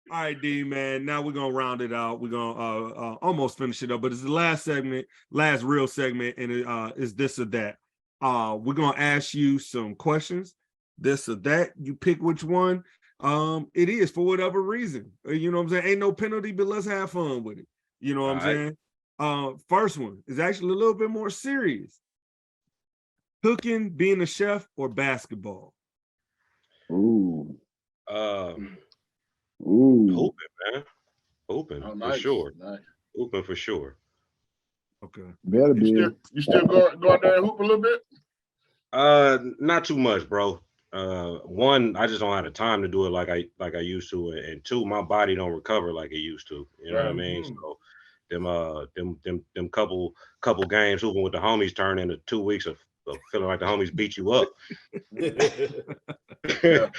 All right, D man. Now we're gonna round it out. We're gonna almost finish it up, but it's the last segment, last real segment, and it is this or that. We're gonna ask you some questions, this or that. You pick which one it is for whatever reason. You know what I'm saying? Ain't no penalty, but let's have fun with it. You know what I'm saying? First one is actually a little bit more serious. Cooking, being a chef, or basketball? Ooh. Hooping, man. Hooping for nice. sure. Nice. Hooping for sure. Okay. Better be. You still go out there and hoop a little bit? Not too much, bro. One, I just don't have the time to do it like I used to, and two, my body don't recover like it used to. You know what I mean? So them couple games hooping with the homies turn into 2 weeks of feeling like the homies beat you up. You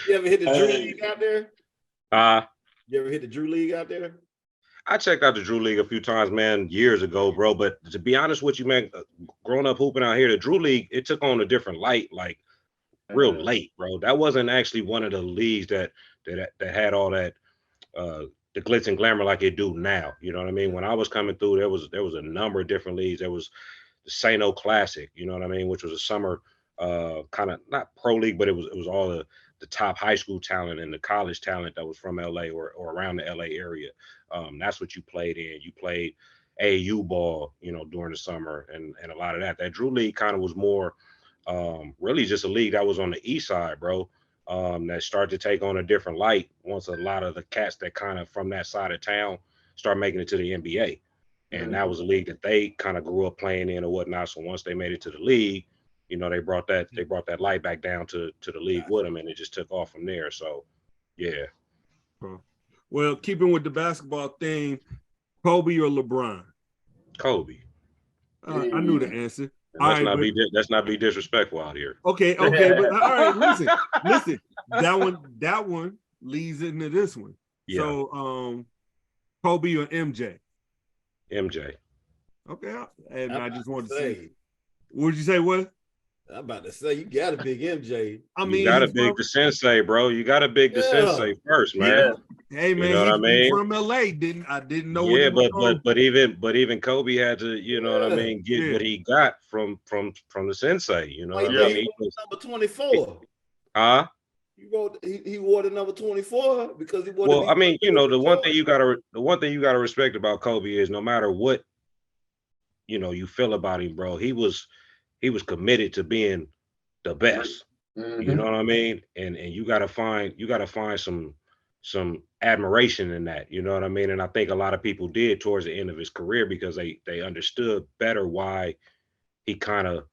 ever hit the Drew League out there? You ever hit the Drew League out there? I checked out the Drew League a few times, man, years ago, bro. But to be honest with you, man, growing up hooping out here, the Drew League, it took on a different light, like real late, bro. That wasn't actually one of the leagues that had all that the glitz and glamour like it do now. You know what I mean? When I was coming through, there was a number of different leagues. There was the Sano Classic, you know what I mean, which was a summer kind of not pro league, but it was all the top high school talent and the college talent that was from LA or around the LA area. That's what you played in. You played AAU ball, you know, during the summer and a lot of that. That Drew League kind of was more really just a league that was on the east side, bro. That started to take on a different light once a lot of the cats that kind of from that side of town start making it to the NBA. And that was a league that they kind of grew up playing in or whatnot. So once they made it to the league, you know, they brought that light back down to the league with them, and it just took off from there. So, yeah. Well, keeping with the basketball thing, Kobe or LeBron? Kobe. I knew the answer. Let's not be disrespectful out here. Okay, but all right, listen. That one leads into this one. Yeah. So, Kobe or MJ? MJ. Okay, and I just wanted to say, what did you say? What? I'm about to say you got to big MJ. I mean, you got to big the sensei, bro. You got to big the sensei first, man. Hey, man, you know what I mean? From LA. I didn't know. Yeah, but even Kobe had to, you know what I mean, get what he got from the sensei. You know what I mean? Number 24. He wore the number 24 because he wore. Well, I mean, you know, the one thing you gotta respect about Kobe is no matter what, you know, you feel about him, bro, he was committed to being the best. You know what I mean? And you gotta find some admiration in that, you know what I mean? And I think a lot of people did towards the end of his career because they understood better why he kind of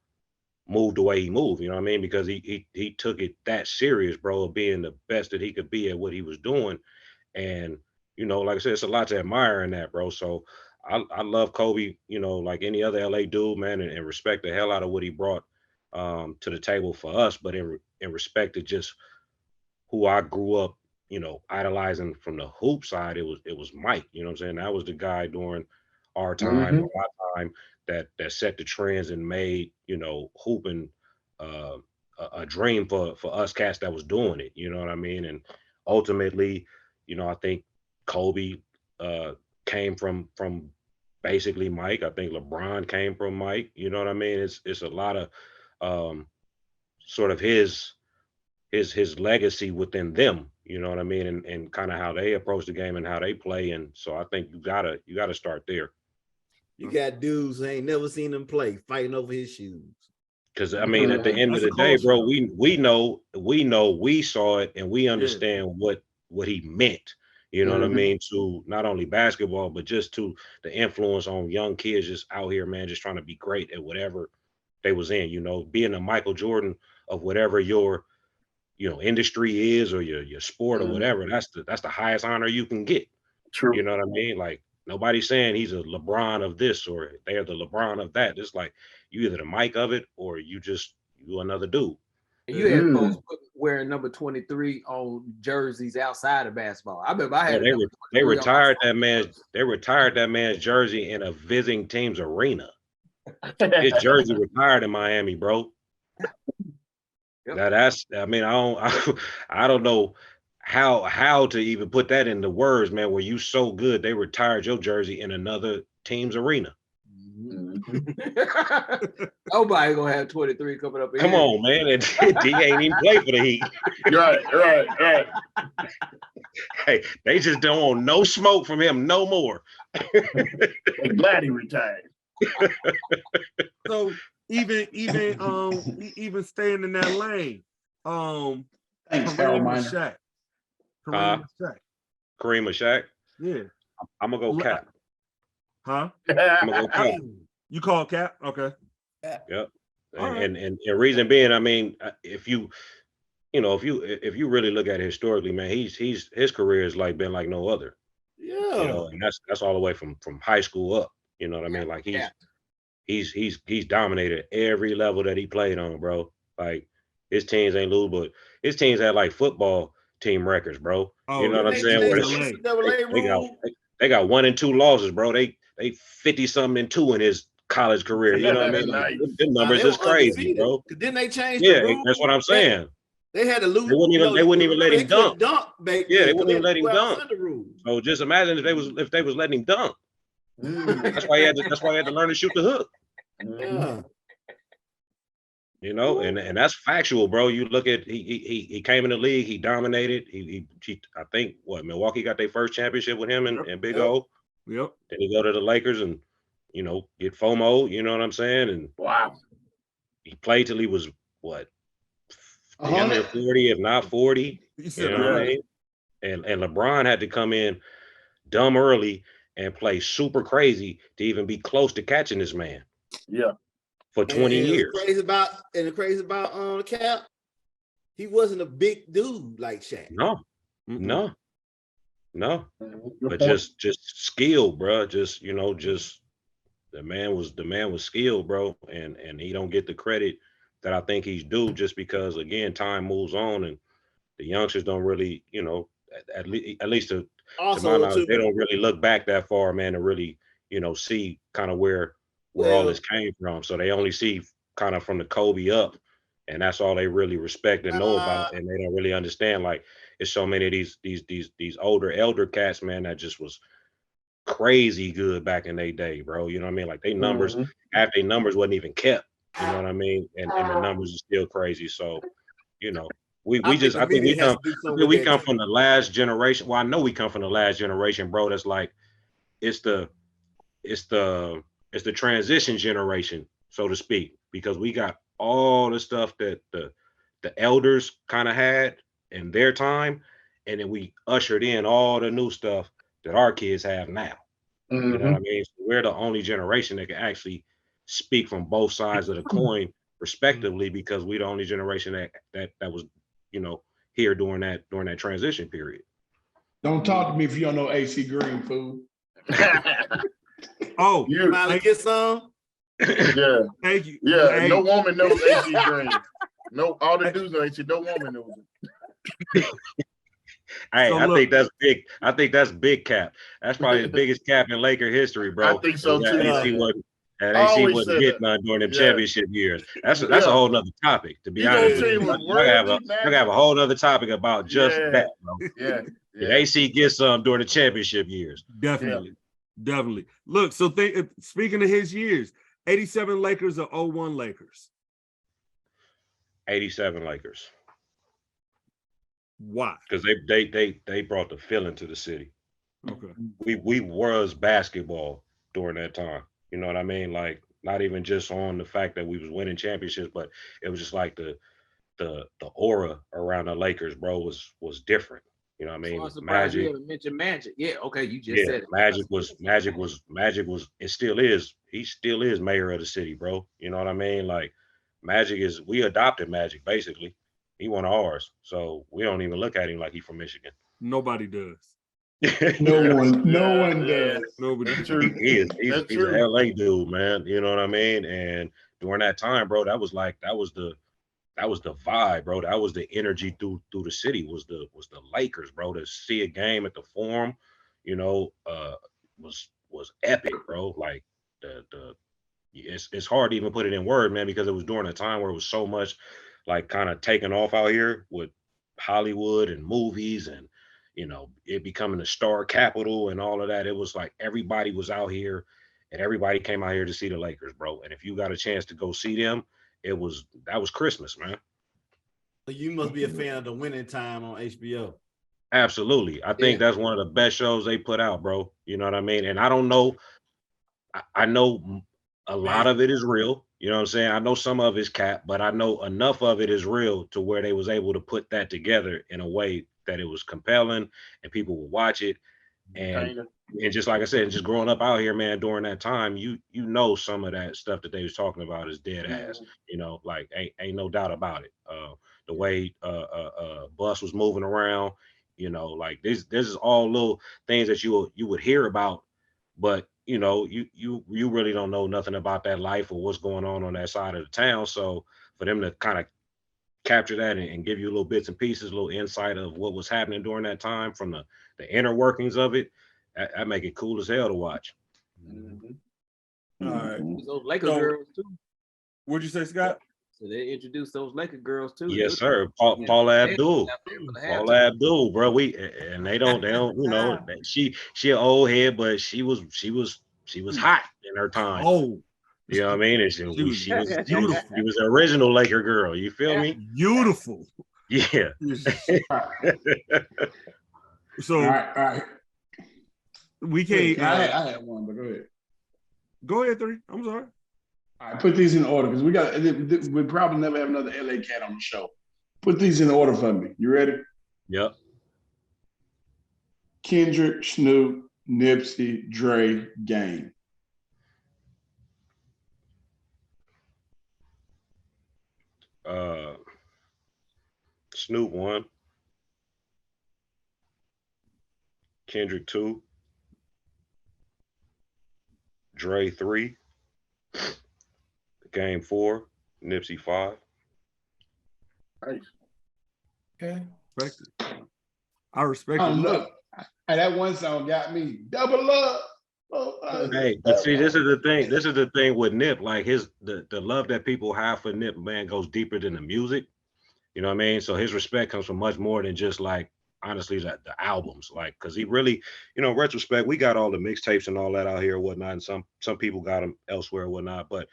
moved the way he moved, you know what I mean? Because he took it that serious, bro, of being the best that he could be at what he was doing. And, you know, like I said, it's a lot to admire in that, bro. So I love Kobe, you know, like any other LA dude, man, and respect the hell out of what he brought to the table for us. But in respect to just who I grew up, you know, idolizing from the hoop side, it was Mike. You know what I'm saying? That was the guy during our time, my time, that set the trends and made, you know, hooping a dream for us cats that was doing it. You know what I mean? And ultimately, you know, I think Kobe came from basically Mike. I think LeBron came from Mike. You know what I mean? It's a lot of sort of his legacy within them. You know what I mean? And kind of how they approach the game and how they play. And so I think you gotta start there. You got dudes who ain't never seen him play fighting over his shoes. Because I mean, at the end of the day, bro, we know we saw it and we understand what he meant. You know what I mean? To not only basketball, but just to the influence on young kids just out here, man, just trying to be great at whatever they was in. You know, being a Michael Jordan of whatever your, you know, industry is or your sport or whatever. That's the highest honor you can get. True. You know what I mean? Like nobody's saying he's a LeBron of this or they're the LeBron of that. It's like you either the Mike of it or you another dude. You had folks wearing number 23 on jerseys outside of basketball. I remember I had they retired that man's jersey in a visiting team's arena. His jersey retired in Miami, bro. Yep. Now I don't know how to even put that into words, man, where you so good they retired your jersey in another team's arena. Nobody gonna have 23 coming up. Come on, man. And D ain't even play for the Heat. Right. Hey, they just don't want no smoke from him no more. I'm glad he retired. So even staying in that lane, Thanks, Kareem Carol or Miner. Shaq. Kareem or Shaq. Kareem or Shaq? Yeah. I'm gonna go Cap. Huh? I'm gonna go Cap. You call Cap? Okay. Yep. All And reason being, I mean, if you really look at it historically, man, his career has like been like no other. Yeah. You know, and that's all the way from high school up. You know what I mean? Like he's dominated every level that he played on, bro. Like his teams ain't lose, but his teams had like football team records, bro. Oh, you know what I'm saying? They got 1 and 2 losses, bro. They 50 something and 2 in his college career. You know what I mean? Like, the numbers is crazy, bro. Then they changed. Yeah, that's what I'm saying. They had to lose. They wouldn't even let him dunk. Back yeah, then, they wouldn't even let him dunk. The so just imagine if they was letting him dunk. That's why he had to learn to shoot the hook. Yeah. You know, and that's factual, bro. You look at he came in the league, he dominated. He I think Milwaukee got their first championship with him and Big O. Yep. Then he go to the Lakers and get FOMO. You know what I'm saying? And wow, he played till he was what? Damn near 40, if not 40. You know what I mean? And LeBron had to come in dumb early and play super crazy to even be close to catching this man. Yeah. For 20 years. The crazy about Cap, he wasn't a big dude like Shaq. No. But just skill, bro. Just the man was skilled, bro. And he don't get the credit that I think he's due just because again time moves on and the youngsters don't really, at least to my knowledge, they don't really look back that far, man, to really, see kind of where all this came from. So they only see kind of from the Kobe up, and that's all they really respect and know about, and they don't really understand. Like it's so many of these older elder cats, man, that just was crazy good back in their day, bro. You know what I mean? Like they numbers, half their numbers wasn't even kept. You know what I mean? And the numbers are still crazy. So, we come from the last generation. Well, I know we come from the last generation, bro. That's like it's the transition generation, so to speak, because we got all the stuff that the elders kind of had in their time, and then we ushered in all the new stuff that our kids have now. You know what I mean? So we're the only generation that can actually speak from both sides of the coin respectively, because we're the only generation that was here during that transition period. Don't talk to me if you don't know AC Green, fool. Oh, you finally get some? Yeah. Thank you. Yeah, hey. No woman knows AC Green. No, all the dudes know AC. No woman knows it. Hey, so I think that's big. I think that's big Cap. That's probably the biggest cap in Laker history, bro. I think so too. AC wasn't getting none during them championship years. That's a whole nother topic, to be honest with you. I have a whole other topic about just that, bro. Yeah. Did AC get some during the championship years? Definitely. Look, so speaking of his years, 87 Lakers or 01 Lakers? 87 Lakers. Why? Because they brought the feeling to the city. Okay. We was basketball during that time. You know what I mean? Like not even just on the fact that we was winning championships, but it was just like the aura around the Lakers, bro, was different. You know what I mean? Magic. You haven't mentioned Magic. Yeah, okay, you just said it. Magic was it still is. He still is mayor of the city, bro. You know what I mean? Like we adopted Magic basically. He one of ours. So we don't even look at him like he's from Michigan. Nobody does. No one does. Nobody. He's an LA dude, man. You know what I mean? And during that time, bro, that was the vibe, bro. That was the energy through the city. Was the Lakers, bro. To see a game at the Forum, was epic, bro. Like it's hard to even put it in word, man, because it was during a time where it was so much like kind of taking off out here with Hollywood and movies and, you know, it becoming a star capital and all of that. It was like everybody was out here and everybody came out here to see the Lakers, bro. And if you got a chance to go see them, that was Christmas, man. So you must be a fan of the Winning Time on HBO. Absolutely. I think that's one of the best shows they put out, bro. You know what I mean? And I don't know. I know a lot of it is real. You know what I'm saying? I know some of it's cap, but I know enough of it is real to where they was able to put that together in a way that it was compelling and people would watch it. And just like I said, just growing up out here, man, during that time, you know some of that stuff that they was talking about is dead ass. You know, like ain't no doubt about it. The way Bus was moving around, you know, like this is all little things that you would hear about, but you know, you really don't know nothing about that life or what's going on that side of the town. So for them to kind of capture that and give you little bits and pieces, a little insight of what was happening during that time from the inner workings of it, that make it cool as hell to watch. All right. Those Laker girls too. What'd you say, Scott? So they introduced those Laker girls too. Yes, sir. Paula Abdul. Paula Abdul, bro. They don't, you know, she an old head, but she was hot in her time. Oh, you know what I mean? And she was beautiful. She was the original Laker girl. You feel me? Beautiful. Yeah. So all right. We can't. I had one, but go ahead. Go ahead, 3. I'm sorry. All right, put these in order because we probably never have another LA cat on the show. Put these in order for me. You ready? Yep. Kendrick, Snoop, Nipsey, Dre, Game. Snoop 1. Kendrick 2. Dre 3. Game 4. Nipsey 5. Nice. Okay. I respect it. Look, that one song got me. Double up. Hey, but see, this is the thing. This is the thing with Nip. Like the love that people have for Nip, man, goes deeper than the music. You know what I mean? So his respect comes from much more than just like, honestly, the albums. Like, because he really, you know, retrospect, we got all the mixtapes and all that out here and whatnot, and some people got them elsewhere and whatnot. But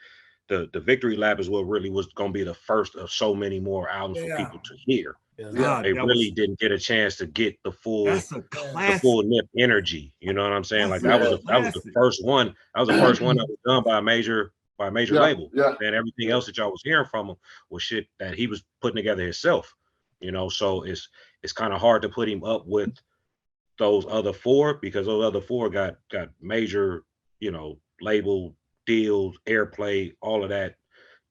the Victory Lap is what really was going to be the first of so many more albums for people to hear. They really didn't get a chance to get the full Nip energy. You know what I'm saying? Like that was the first one. That was the first one that was done by a major label. And everything else that y'all was hearing from him was shit that he was putting together himself. You know, so it's kind of hard to put him up with those other 4 because those other 4 got major, you know, label deals, airplay, all of that.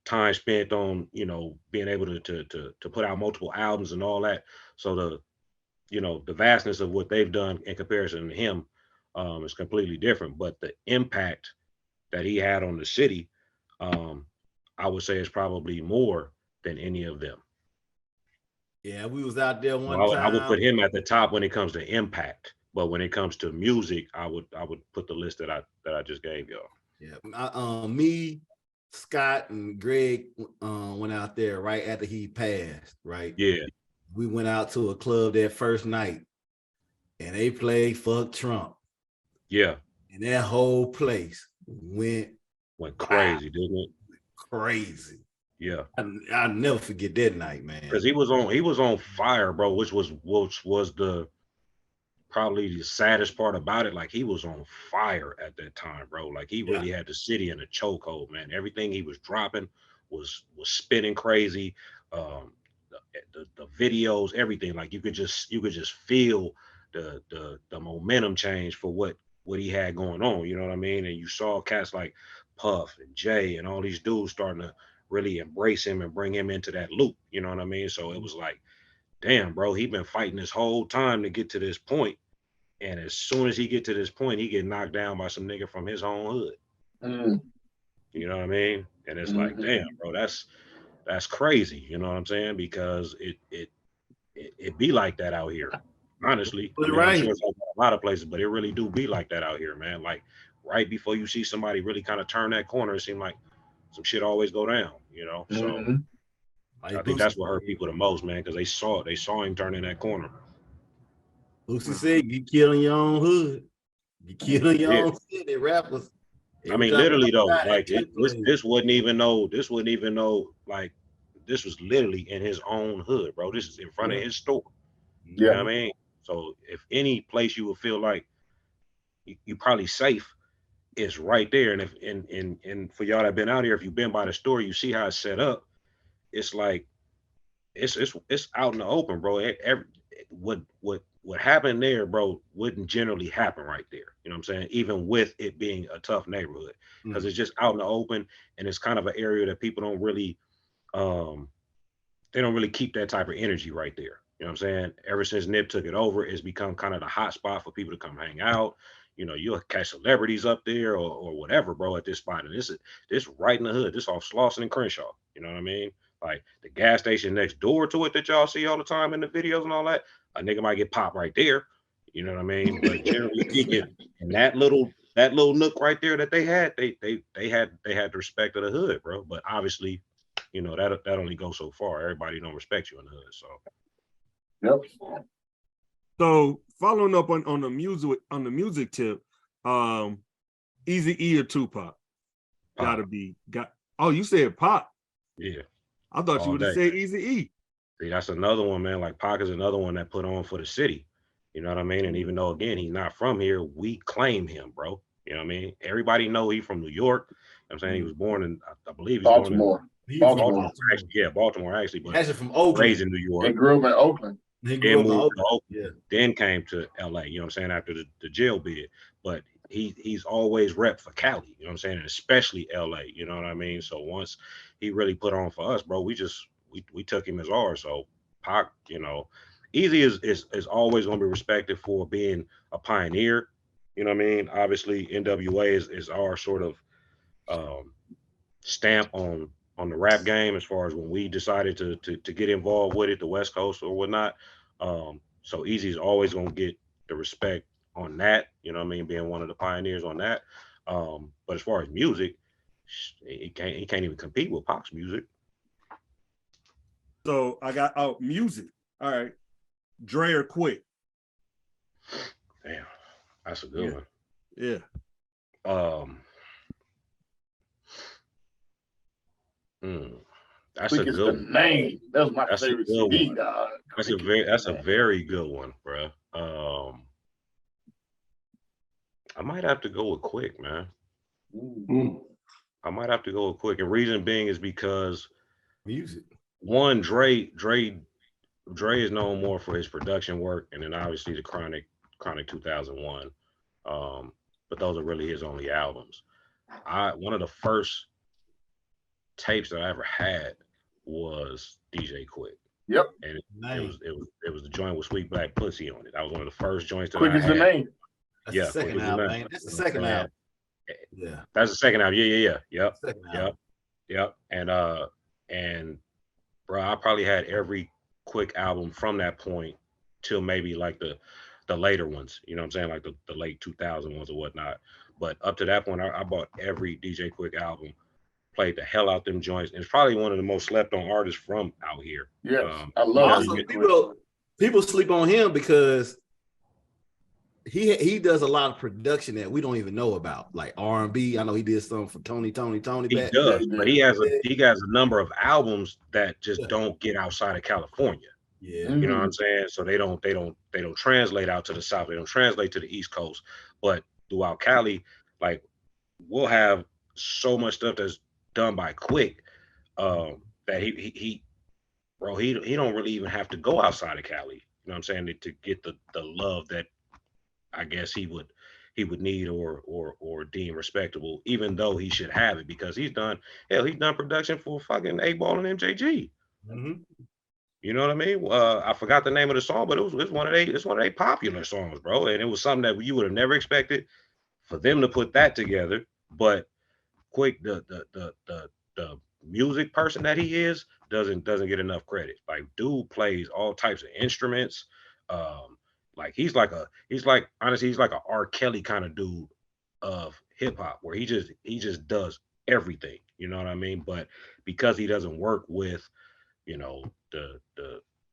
Time spent on, you know, being able to put out multiple albums and all that. So the vastness of what they've done in comparison to him is completely different. But the impact that he had on the city, I would say is probably more than any of them. Yeah, we was out there one time. I would put him at the top when it comes to impact, but when it comes to music, I would put the list that I just gave y'all. Yeah, me, Scott, and Greg went out there right after he passed. Right. Yeah. We went out to a club that first night, and they played "Fuck Trump." Yeah. And that whole place went crazy, didn't it? Crazy. Yeah. I'll never forget that night, man. Because he was on fire, bro, which was the probably the saddest part about it. Like he was on fire at that time, bro. Like he really had the city in a chokehold, man. Everything he was dropping was spinning crazy. The videos, everything. Like you could just feel the momentum change for what he had going on. You know what I mean? And you saw cats like Puff and Jay and all these dudes starting to really embrace him and bring him into that loop. You know what I mean? So it was like, damn, bro, he been fighting this whole time to get to this point. And as soon as he get to this point, he get knocked down by some nigga from his own hood. You know what I mean? And it's like, damn, bro, that's crazy. You know what I'm saying? Because it be like that out here. Honestly, I mean, I'm sure it's like a lot of places, but it really do be like that out here, man. Like right before you see somebody really kind of turn that corner, it seems like some shit always go down, you know. So I think that's what hurt people the most, man, because they saw him turn in that corner. Lucy said, "You killing your own hood. You killing your own city, rappers." I mean, literally though, like this wasn't even no, like this was literally in his own hood, bro. This is in front of his store. You know what I mean? So if any place you would feel like you probably safe, it's right there. And if and for y'all that been out here, if you've been by the store, you see how it's set up. It's like it's out in the open, bro. What happened there, bro, wouldn't generally happen right there. You know what I'm saying? Even with it being a tough neighborhood, because it's just out in the open, and it's kind of an area that people don't really, they don't really keep that type of energy right there. You know what I'm saying? Ever since Nip took it over, it's become kind of the hot spot for people to come hang out. You know, you'll catch celebrities up there or whatever, bro, at this spot. And this right in the hood. This off Slauson and Crenshaw. You know what I mean? Like the gas station next door to it that y'all see all the time in the videos and all that, a nigga might get popped right there. You know what I mean? But generally speaking, in that little nook right there that they had the respect of the hood, bro. But obviously, you know, that only goes so far. Everybody don't respect you in the hood. So Yep. So following up on the music tip, Eazy-E or Tupac? Pop. Oh, you said Pop. Yeah. I thought you would have said Eazy-E. See, that's another one, man. Like Pac is another one that put on for the city. You know what I mean? And even though again he's not from here, we claim him, bro. You know what I mean? Everybody know he's from New York. You know what I'm saying he was born in, I believe he's Baltimore. born in Baltimore. Actually, Baltimore actually, but actually from Oakland. Raised in New York. He grew up in Oakland. He grew up in Oakland. Yeah. Then came to LA, you know what I'm saying, after the jail bid. But he's always rep for Cali, you know what I'm saying, and especially LA, you know what I mean? So once he really put on for us, bro, we took him as ours. So Pac, you know, Easy is always gonna be respected for being a pioneer. You know what I mean? Obviously, NWA is our sort of stamp on the rap game as far as when we decided to get involved with it, the West Coast or whatnot. So Easy is always gonna get the respect on that, you know what I mean, being one of the pioneers on that. But as far as music, he can't even compete with Pac's music. So I got music. All right. Dre or Quick? Damn, that's a good one. Yeah. That's Quick a good one. Name. That was my favorite CD, dog. That's a very good one, bro. I might have to go with Quick, man. I might have to go with Quick. And reason being is because music. One, Dre is known more for his production work, and then obviously the Chronic 2001. But those are really his only albums. One of the first tapes that I ever had was DJ Quick. Yep. And it was the joint with Sweet Black Pussy on it. That was one of the first joints that Quick I is had. the name. That's the second album, man. That's the second album. Yeah. That's the second album. Yeah. Yep. And bro, I probably had every Quick album from that point till maybe like the later ones, you know what I'm saying? Like the late 2000 ones or whatnot. But up to that point, I bought every DJ Quick album, played the hell out them joints. And it's probably one of the most slept on artists from out here. Yeah, I love it. People sleep on him because he does a lot of production that we don't even know about, like R&B. I know he did something for Tony. He does, but he has a number of albums that just don't get outside of California. Yeah, you know what I'm saying. So they don't translate out to the South. They don't translate to the East Coast. But throughout Cali, like we'll have so much stuff that's done by Quick that he don't really even have to go outside of Cali. You know what I'm saying, to get the love that I guess he would need or deem respectable, even though he should have it, because he's done production for fucking 8Ball and MJG. Mm-hmm. You know what I mean? I forgot the name of the song, but it's one of their popular songs, bro. And it was something that you would have never expected for them to put that together. But Quick, the music person that he is, doesn't get enough credit. Like dude plays all types of instruments. Like he's like honestly, he's like a R. Kelly kind of dude of hip hop, where he just does everything. You know what I mean? But because he doesn't work with you know, the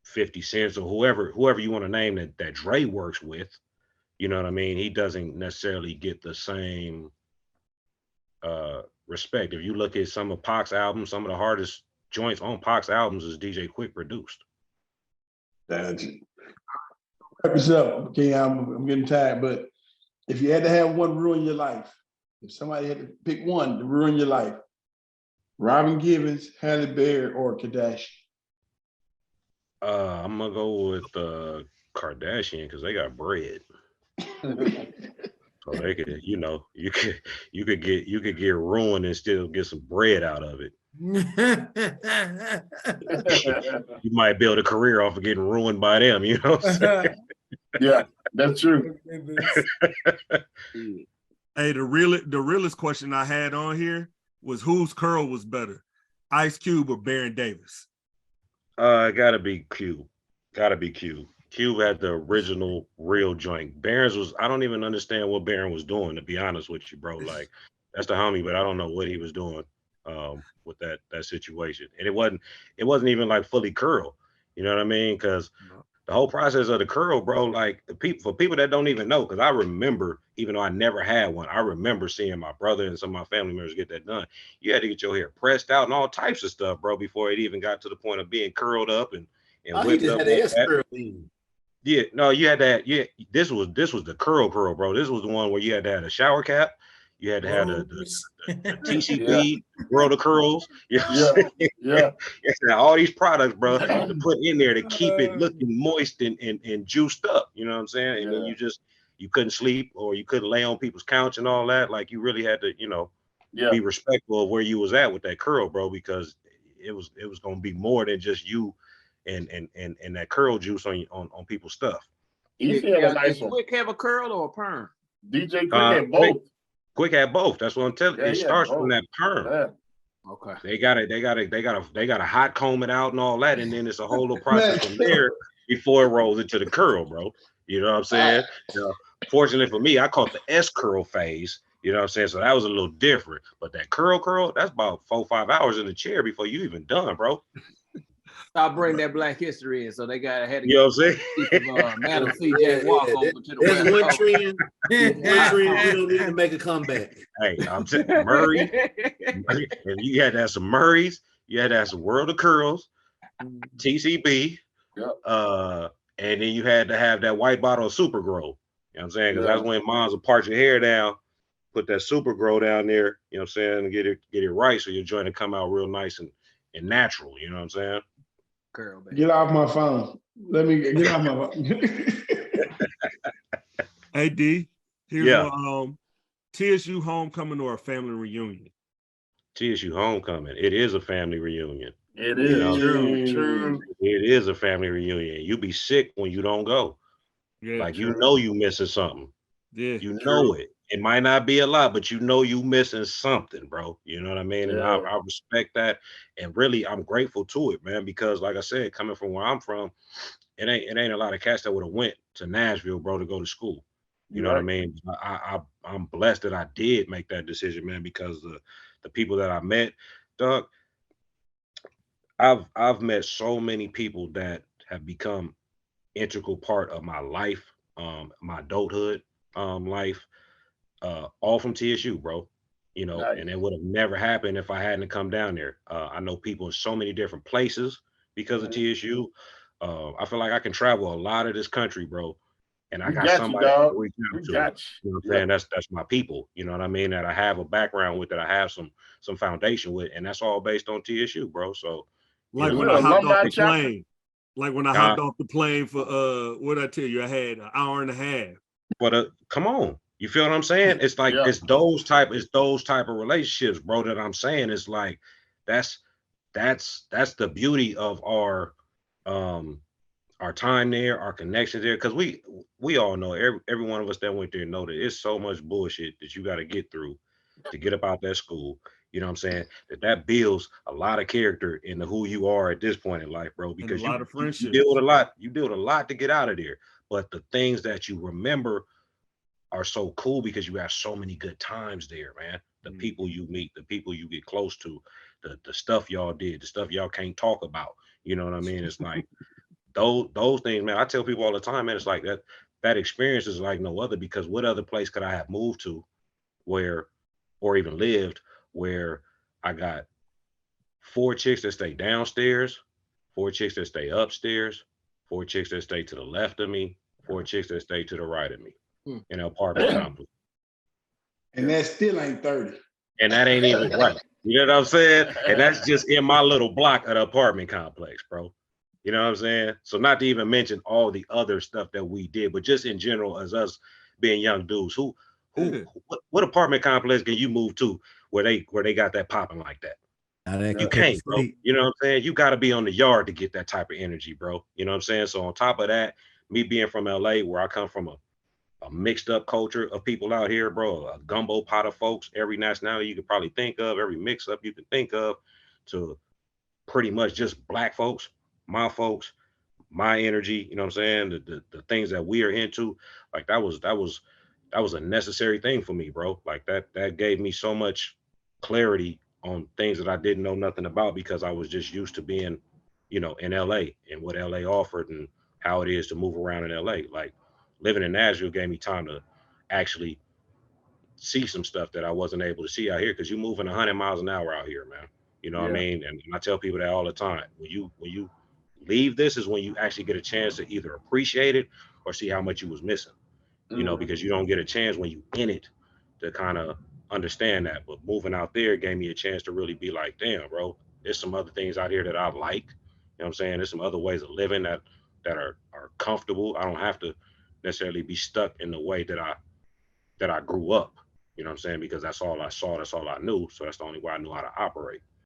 50 Cents or whoever you want to name that Dre works with. You know what I mean? He doesn't necessarily get the same respect. If you look at some of Pac's albums, some of the hardest joints on Pac's albums is DJ Quick produced. Wrap this up. Okay, I'm getting tired, but if you had to have one ruin your life, if somebody had to pick one to ruin your life, Robin Givens, Halle Berry, or Kardashian? I'm gonna go with Kardashian because they got bread. So they could, you know, you could get ruined and still get some bread out of it. You might build a career off of getting ruined by them, you know what I'm saying? Yeah, that's true. Hey, the realest question I had on here was whose curl was better, Ice Cube or Baron Davis? Gotta be Cube. Gotta be Cube. Cube had the original real joint. Barron's was, I don't even understand what Barron was doing, to be honest with you, bro. Like, that's the homie, but I don't know what he was doing with that situation. And it wasn't even like fully curl. You know what I mean? Because the whole process of the curl, bro, like for people that don't even know, because I remember, even though I never had one, I remember seeing my brother and some of my family members get that done. You had to get your hair pressed out and all types of stuff, bro, before it even got to the point of being curled up and whipped up. Yeah, no, you had that. Yeah, this was the curl, bro. This was the one where you had to have a shower cap. You had to have the TCB, World of Curls. You know Yeah. all these products, bro, to put in there to keep it looking moist and juiced up. You know what I'm saying? And then you couldn't sleep or you couldn't lay on people's couch and all that. Like you really had to, you know, be respectful of where you was at with that curl, bro, because it was gonna be more than just you and that curl juice on people's stuff. He had a nice one. Quick have a curl or a perm? DJ Quick had both. Quick had both. That's what I'm telling you. It starts from that perm. Yeah. Okay. They got to hot comb it out and all that, and then it's a whole little process from there before it rolls into the curl, bro. You know what I'm saying? Fortunately for me, I caught the S curl phase. You know what I'm saying? So that was a little different. But that curl, that's about 4 or 5 hours in the chair before you even done, bro. I'll bring that Black History in, so they had to. You know what I'm saying? Madam CJ walk over to the There's West one Coast. trend. One trend you don't need to make a comeback. Hey, I'm saying Murray. And you had to have some Murrays. You had to have some World of Curls, TCB. And then you had to have that white bottle of Super Grow. You know what I'm saying? Because that's when moms will part your hair down, put that Super Grow down there, you know what I'm saying, and get it right so your joint will come out real nice and natural. You know what I'm saying? Curl, baby. Get off my phone. Let me get off my phone. Hey D, here's one, TSU homecoming or a family reunion? TSU homecoming. It is a family reunion. It is true. It is a family reunion. You be sick when you don't go. Yeah, like you know you missing something. Yeah, you know it. It might not be a lot, but you know you missing something, bro. You know what I mean? And I respect that. And really, I'm grateful to it, man, because like I said, coming from where I'm from, it ain't a lot of cats that would have went to Nashville, bro, to go to school. You know what I mean? I'm blessed that I did make that decision, man, because the people that I met, Doug, I've met so many people that have become integral part of my life, my adulthood life, all from TSU, bro. You know, and it would have never happened if I hadn't come down there. I know people in so many different places because of TSU. I feel like I can travel a lot of this country, bro. And I got somebody to reach out to. You know what I'm saying? That's my people. You know what I mean? That I have a background with, that I have some foundation with, and that's all based on TSU, bro. So like when I hopped off the plane. Like when I hopped off the plane for what did I tell you? I had an hour and a half. But come on. You feel what I'm saying? It's like it's those type of relationships, bro, that I'm saying. It's like that's the beauty of our time there, our connection there, because we all know, every one of us that went there know that it's so much bullshit that you got to get through to get up out that school. You know what I'm saying? That builds a lot of character into who you are at this point in life, bro, because a lot of friendships. You deal with a lot. You deal with a lot to get out of there. But the things that you remember are so cool because you have so many good times there, man. The people you meet, the people you get close to, the stuff y'all did, the stuff y'all can't talk about. You know what I mean? It's like those things, man. I tell people all the time, man, it's like that experience is like no other, because what other place could I have moved to where, or even lived, where I got 4 chicks that stay downstairs, 4 chicks that stay upstairs, 4 chicks that stay to the left of me, 4 chicks that stay to the right of me in an apartment complex. And that still ain't 30. And that ain't even right. You know what I'm saying? And that's just in my little block of the apartment complex, bro. You know what I'm saying? So not to even mention all the other stuff that we did, but just in general, as us being young dudes, what apartment complex can you move to where they got that popping like that? You can't, bro. You know what I'm saying? You got to be on the yard to get that type of energy, bro. You know what I'm saying? So on top of that, me being from LA, where I come from a mixed up culture of people out here, bro, a gumbo pot of folks, every nationality you could probably think of, every mix up you can think of, to pretty much just black folks, my energy, you know what I'm saying? The things that we are into, like that was a necessary thing for me, bro. Like that gave me so much clarity on things that I didn't know nothing about, because I was just used to being, you know, in LA and what LA offered and how it is to move around in LA. Like living in Nashville gave me time to actually see some stuff that I wasn't able to see out here, because you're moving 100 miles an hour out here, man. You know what I mean? And I tell people that all the time. When you leave, this is when you actually get a chance to either appreciate it or see how much you was missing. You know, because you don't get a chance when you in it to kind of understand that. But moving out there gave me a chance to really be like, damn, bro, there's some other things out here that I like. You know what I'm saying? There's some other ways of living that are comfortable. I don't have to necessarily be stuck in the way that I grew up. You know what I'm saying? Because that's all I saw, that's all I knew. So that's the only way I knew how to operate.